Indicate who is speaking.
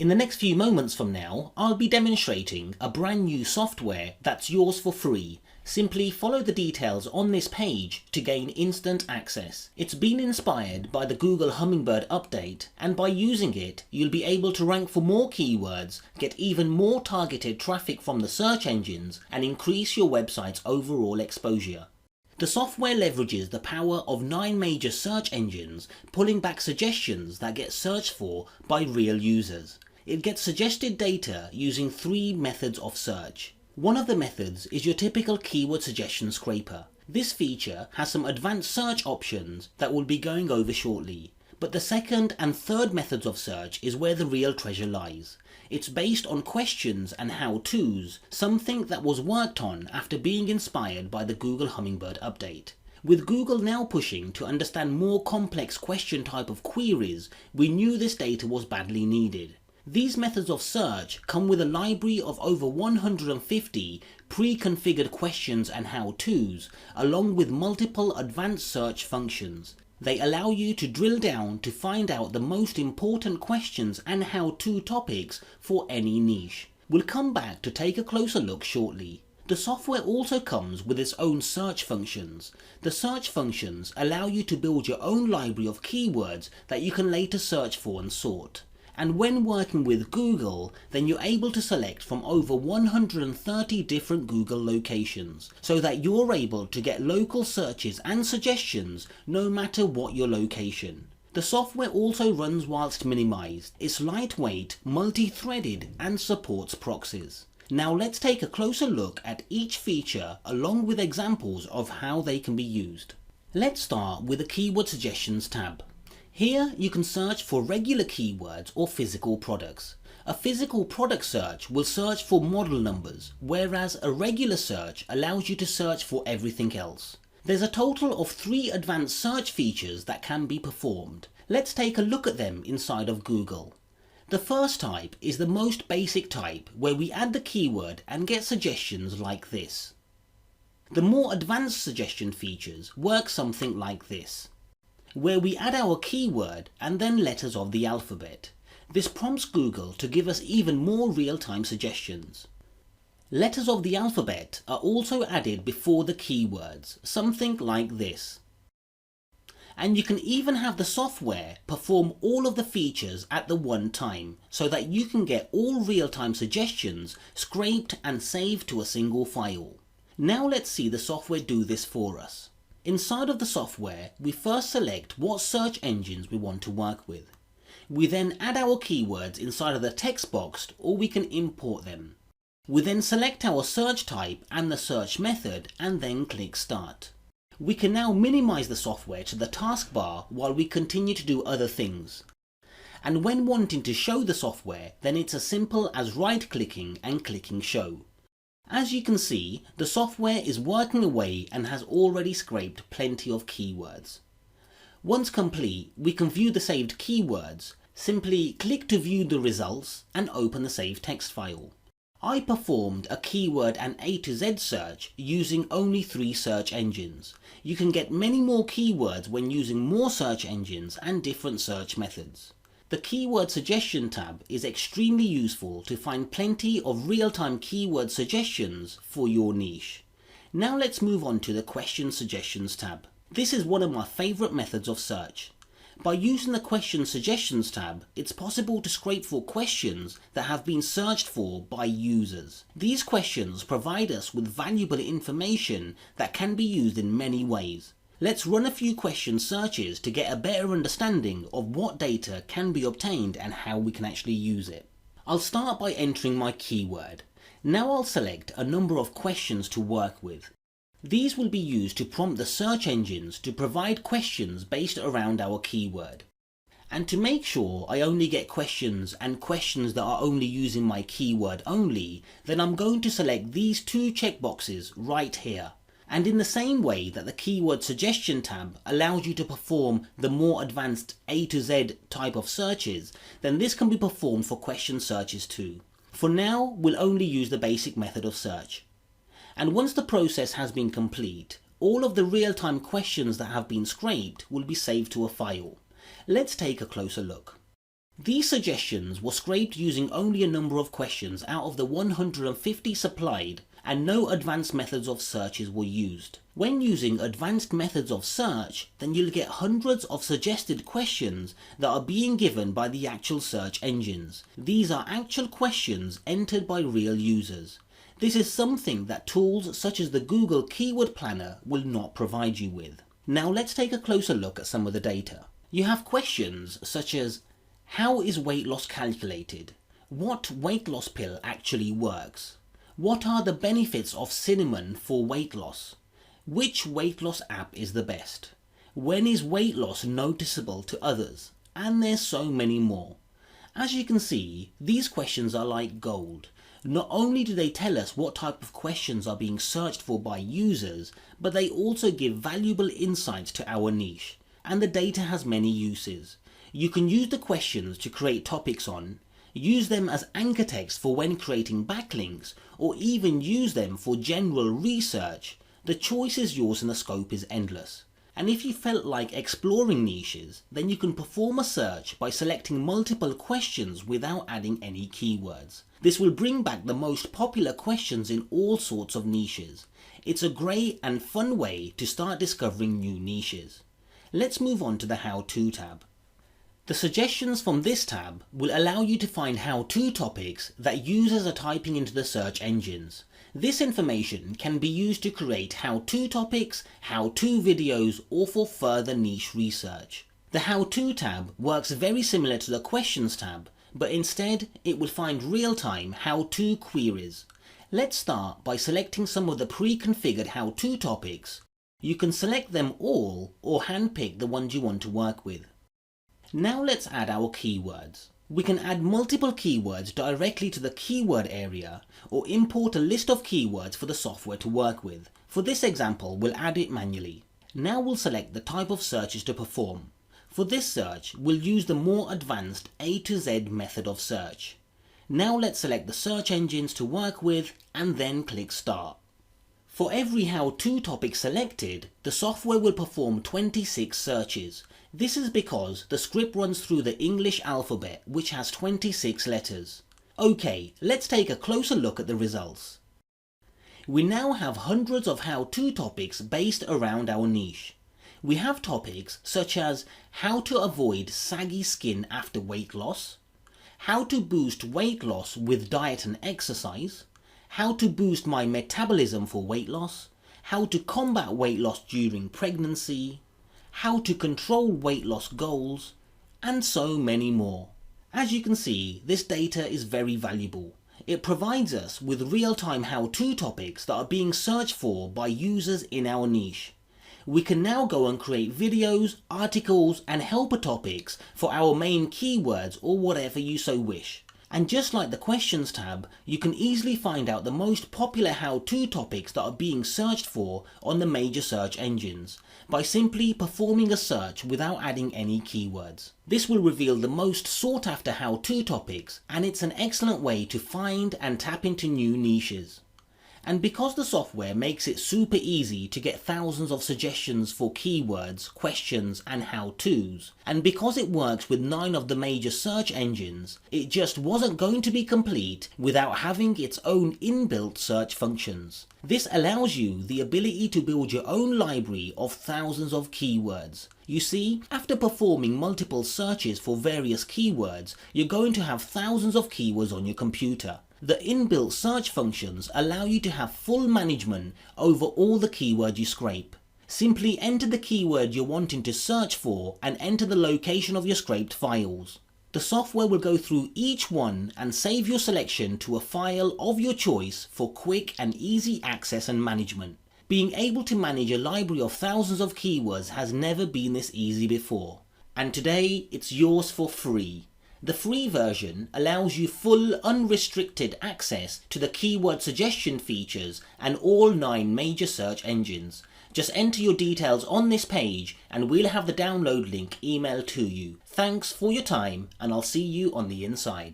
Speaker 1: In the next few moments from now, I'll be demonstrating a brand new software that's yours for free. Simply follow the details on this page to gain instant access. It's been inspired by the Google Hummingbird update, and by using it, you'll be able to rank for more keywords, get even more targeted traffic from the search engines, and increase your website's overall exposure. The software leverages the power of 9 major search engines, pulling back suggestions that get searched for by real users. It gets suggested data using 3 methods of search. One of the methods is your typical keyword suggestion scraper. This feature has some advanced search options that we'll be going over shortly. But the second and third methods of search is where the real treasure lies. It's based on questions and how-tos, something that was worked on after being inspired by the Google Hummingbird update. With Google now pushing to understand more complex question type of queries, we knew this data was badly needed. These methods of search come with a library of over 150 pre-configured questions and how-tos, along with multiple advanced search functions. They allow you to drill down to find out the most important questions and how-to topics for any niche. We'll come back to take a closer look shortly. The software also comes with its own search functions. The search functions allow you to build your own library of keywords that you can later search for and sort. And when working with Google, then you're able to select from over 130 different Google locations, so that you're able to get local searches and suggestions no matter what your location. The software also runs whilst minimized. It's lightweight, multi-threaded, and supports proxies. Now let's take a closer look at each feature along with examples of how they can be used. Let's start with the Keyword Suggestions tab. Here you can search for regular keywords or physical products. A physical product search will search for model numbers, whereas a regular search allows you to search for everything else. There's a total of 3 advanced search features that can be performed. Let's take a look at them inside of Google. The first type is the most basic type, where we add the keyword and get suggestions like this. The more advanced suggestion features work something like this, where we add our keyword and then letters of the alphabet. This prompts Google to give us even more real-time suggestions. Letters of the alphabet are also added before the keywords, something like this. And you can even have the software perform all of the features at the one time, so that you can get all real-time suggestions scraped and saved to a single file. Now let's see the software do this for us. Inside of the software, we first select what search engines we want to work with. We then add our keywords inside of the text box, or we can import them. We then select our search type and the search method and then click Start. We can now minimize the software to the taskbar while we continue to do other things. And when wanting to show the software, then it's as simple as right-clicking and clicking Show. As you can see, the software is working away and has already scraped plenty of keywords. Once complete, we can view the saved keywords. Simply click to view the results and open the saved text file. I performed a keyword and A to Z search using only 3 search engines. You can get many more keywords when using more search engines and different search methods. The Keyword Suggestion tab is extremely useful to find plenty of real-time keyword suggestions for your niche. Now let's move on to the Question Suggestions tab. This is one of my favourite methods of search. By using the Question Suggestions tab, it's possible to scrape for questions that have been searched for by users. These questions provide us with valuable information that can be used in many ways. Let's run a few question searches to get a better understanding of what data can be obtained and how we can actually use it. I'll start by entering my keyword. Now I'll select a number of questions to work with. These will be used to prompt the search engines to provide questions based around our keyword. And to make sure I only get questions and questions that are only using my keyword only, then I'm going to select these 2 checkboxes right here. And in the same way that the Keyword Suggestion tab allows you to perform the more advanced A to Z type of searches, then this can be performed for question searches too. For now, we'll only use the basic method of search. And once the process has been complete, all of the real-time questions that have been scraped will be saved to a file. Let's take a closer look. These suggestions were scraped using only a number of questions out of the 150 supplied, and no advanced methods of searches were used. When using advanced methods of search, then you'll get hundreds of suggested questions that are being given by the actual search engines. These are actual questions entered by real users. This is something that tools such as the Google Keyword Planner will not provide you with. Now let's take a closer look at some of the data. You have questions such as, how is weight loss calculated? What weight loss pill actually works? What are the benefits of cinnamon for weight loss? Which weight loss app is the best? When is weight loss noticeable to others? And there's so many more. As you can see, these questions are like gold. Not only do they tell us what type of questions are being searched for by users, but they also give valuable insights to our niche. And the data has many uses. You can use the questions to create topics on, use them as anchor text for when creating backlinks, or even use them for general research. The choice is yours and the scope is endless. And if you felt like exploring niches, then you can perform a search by selecting multiple questions without adding any keywords. This will bring back the most popular questions in all sorts of niches. It's a great and fun way to start discovering new niches. Let's move on to the How-To tab. The suggestions from this tab will allow you to find how-to topics that users are typing into the search engines. This information can be used to create how-to topics, how-to videos, or for further niche research. The How-To tab works very similar to the Questions tab, but instead it will find real-time how-to queries. Let's start by selecting some of the pre-configured how-to topics. You can select them all or handpick the ones you want to work with. Now let's add our keywords. We can add multiple keywords directly to the keyword area or import a list of keywords for the software to work with. For this example, we'll add it manually. Now we'll select the type of searches to perform. For this search, we'll use the more advanced A to Z method of search. Now let's select the search engines to work with and then click Start. For every how-to topic selected, the software will perform 26 searches. This is because the script runs through the English alphabet, which has 26 letters. Okay, let's take a closer look at the results. We now have hundreds of how-to topics based around our niche. We have topics such as how to avoid saggy skin after weight loss, how to boost weight loss with diet and exercise, how to boost my metabolism for weight loss, how to combat weight loss during pregnancy, how to control weight loss goals, and so many more. As you can see, this data is very valuable. It provides us with real-time how-to topics that are being searched for by users in our niche. We can now go and create videos, articles, and helper topics for our main keywords or whatever you so wish. And just like the Questions tab, you can easily find out the most popular how-to topics that are being searched for on the major search engines by simply performing a search without adding any keywords. This will reveal the most sought after how-to topics, and it's an excellent way to find and tap into new niches. And because the software makes it super easy to get thousands of suggestions for keywords, questions and how-tos, and because it works with 9 of the major search engines, it just wasn't going to be complete without having its own inbuilt search functions. This allows you the ability to build your own library of thousands of keywords. You see, after performing multiple searches for various keywords, you're going to have thousands of keywords on your computer. The inbuilt search functions allow you to have full management over all the keywords you scrape. Simply enter the keyword you're wanting to search for and enter the location of your scraped files. The software will go through each one and save your selection to a file of your choice for quick and easy access and management. Being able to manage a library of thousands of keywords has never been this easy before. And today it's yours for free. The free version allows you full unrestricted access to the keyword suggestion features and all 9 major search engines. Just enter your details on this page and we'll have the download link emailed to you. Thanks for your time and I'll see you on the inside.